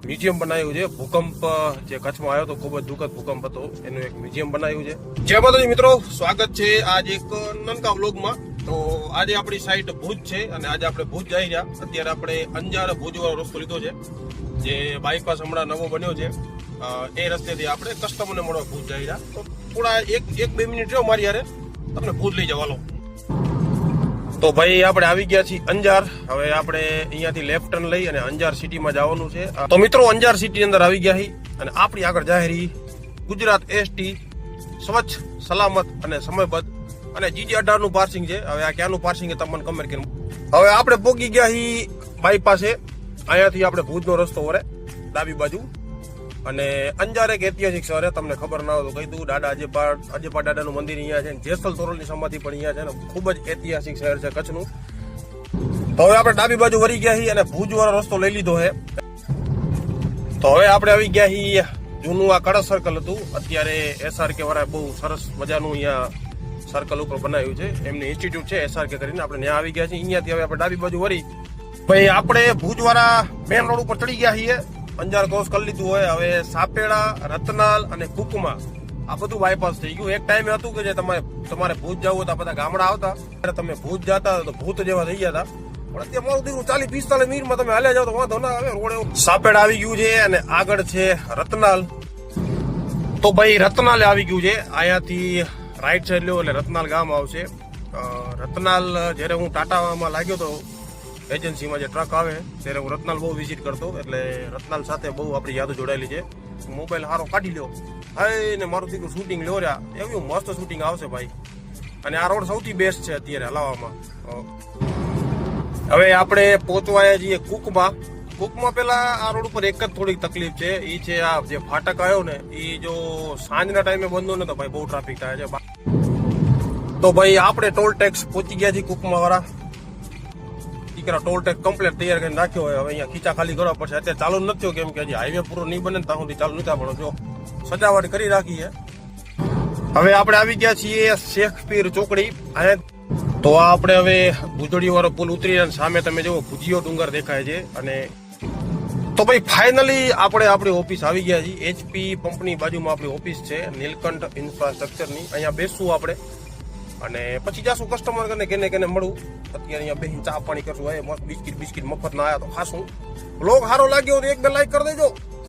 Museum બનાવ્યું છે. ભૂકંપ જે કચ્છમાં આવ્યો તો ખૂબ જ દુઃખદ ભૂકંપ હતો, એનું એક મ્યુઝિયમ બનાવ્યું છે. જય માતાજી મિત્રો, સ્વાગત છે આજ એક નાનકા વ્લોગમાં. તો આજે આપણી સાઈટ ભુજ છે અને આજે આપણે ભુજ જઈ રહ્યા. અત્યારે આપણે અંજાર ભુજ વાળો રસ્તો લીધો છે, જે બાયપાસ હમણાં નવો બન્યો છે. એ રસ્તેથી આપણે કસ્ટમરને મળવા ભુજ જઈ રહ્યા. તો થોડા એક બે મિનિટ રહ્યો મારી યારે તમને ભુજ લઈ જવાનો. તો ભાઈ આપણે આવી ગયા છીએ અંજાર. હવે આપણે અહીંયાથી લેફ્ટ ટર્ન લઈ અને અંજાર સિટીમાં જવાનું છે. તો મિત્રો અંજાર સિટી અંદર આવી ગયા છીએ અને આપણી આગળ જાહેરી ગુજરાત એસટી સ્વચ્છ, સલામત અને સમયબદ્ધ અને GG18 નું પાર્સિંગ છે. હવે આ ક્યાંનું પાર્સિંગ તમને કમેન્ટ કરીને. હવે આપણે પહોંચી ગયા છીએ બાયપાસે. અહીંયાથી આપણે ભુજનો રસ્તો વરે ડાબી બાજુ. અને અંજાર એક ઐતિહાસિક શહેર છે, તમને ખબર ના હોય તો કહી દઉં. અજેપા દાદાનું મંદિર અહીંયા છે, જેસલ તોરલની સમાધિ પણ અહીંયા છે ને ખૂબ જ ઐતિહાસિક શહેર છે કચ્છનું. તો હવે આપણે ડાબી બાજુ વળી ગયા છીએ અને ભુજ વાળો રસ્તો લઈ લીધો છે. તો હવે આપણે આવી ગયા છીએ જૂનું આ કળશ સર્કલ હતું, અત્યારે SRK વાળા બહુ સરસ મજાનું અહીંયા સર્કલ ઉપર બનાવ્યું છે. એમની ઇન્સ્ટિટ્યૂટ છે SRK કરીને. આપણે ત્યાં આવી ગયા છીએ. અહીંયાથી હવે આપણે ડાબી બાજુ વળી ભાઈ આપણે ભુજ વાળા મેન રોડ ઉપર ચડી ગયા છીએ. અંજાર ક્રોસ કરી લીધું હોય. હવે સાપેડા, રતનાલ અને કુકમા આ બધું બાયપાસ થઈ ગયું. એક ટાઈમે હતું કે જે તમારે ભુજ જવું હતા, બધા ગામડા આવતા, તમે ભુજ જતા તો ભૂત જેવા થઈ ગયા હતા. પણ અત્યારે મારું દીકરું 40-45 મિનિટમાં તમે હાલ્યા જાવ તો વાંધો ના આવે. રોડ સાપેડા આવી ગયું છે અને આગળ છે રતનાલ. તો ભાઈ રતનાલ આવી ગયું છે. અહીંયાથી રાઈટ સાઈડ લ્યો એટલે રતનાલ ગામ આવશે. રતનાલ જયારે હું ટાટામાં લાગ્યો તો એજન્સીમાં જે ટ્રક આવે ત્યારે હું રતનાલ બહુ વિઝિટ કરતો, એટલે રતનાલ સાથે બહુ આપણી યાદો જોડાયેલી છે. મોબાઈલ સારો કાઢી લ્યો હાય ને મારું દીકરું શૂટિંગ લ્યો રહ્યા, એવું મસ્ત શૂટિંગ આવશે ભાઈ. અને આ રોડ સૌથી બેસ્ટ છે અત્યારે હલાવવામાં. હવે આપણે પહોંચવાયા છીએ કુકમાં. કુકમાં પેલા આ રોડ ઉપર એક જ થોડીક તકલીફ છે, એ છે આ જે ફાટક આવ્યો ને એ જો સાંજના ટાઈમે બંધ ને તો ભાઈ બહુ ટ્રાફિક થાય છે. તો ભાઈ આપણે ટોલ ટેક્સ પહોંચી ગયા છીએ કુકમાં વાળા. ટોલ ટેક્સ કમ્પ્લીટ તૈયાર કરીને રાખ્યો હોય. હવે અહીંયા ખીચા ખાલી કરવા પડશે. અત્યારે ચાલુ નથી થયો, કેમ કે હજી હાઈવે પૂરો નહીં બને ત્યાં સુધી ચાલુ નથી. પણ જો સજાવટ કરી રાખી છે. હવે આપણે આવી ગયા છીએ શેખપીર ચોકડી. તો આ આપણે હવે ભુજોડી વાળો પુલ ઉતરી સામે તમે જુઓ ભુજીયો ડુંગર દેખાય છે. અને તો ભાઈ ફાઇનલી આપણે આપણી ઓફિસ આવી ગયા છીએ. HP પંપની બાજુમાં આપણી ઓફિસ છે, નીલકંઠ ઇન્ફ્રાસ્ટ્રક્ચરની. અહીંયા બેસવું આપણે અને પછી જાશું કસ્ટમર કરીને કેને મળવું. અત્યારે અહીંયા બેસીને ચા પાણી કરશું. મસ્ત બિસ્કિટ મફત ના આવ્યા તો ખાશું. બ્લોગ સારો લાગ્યો તો એક બે લાઈક કરી દેજો.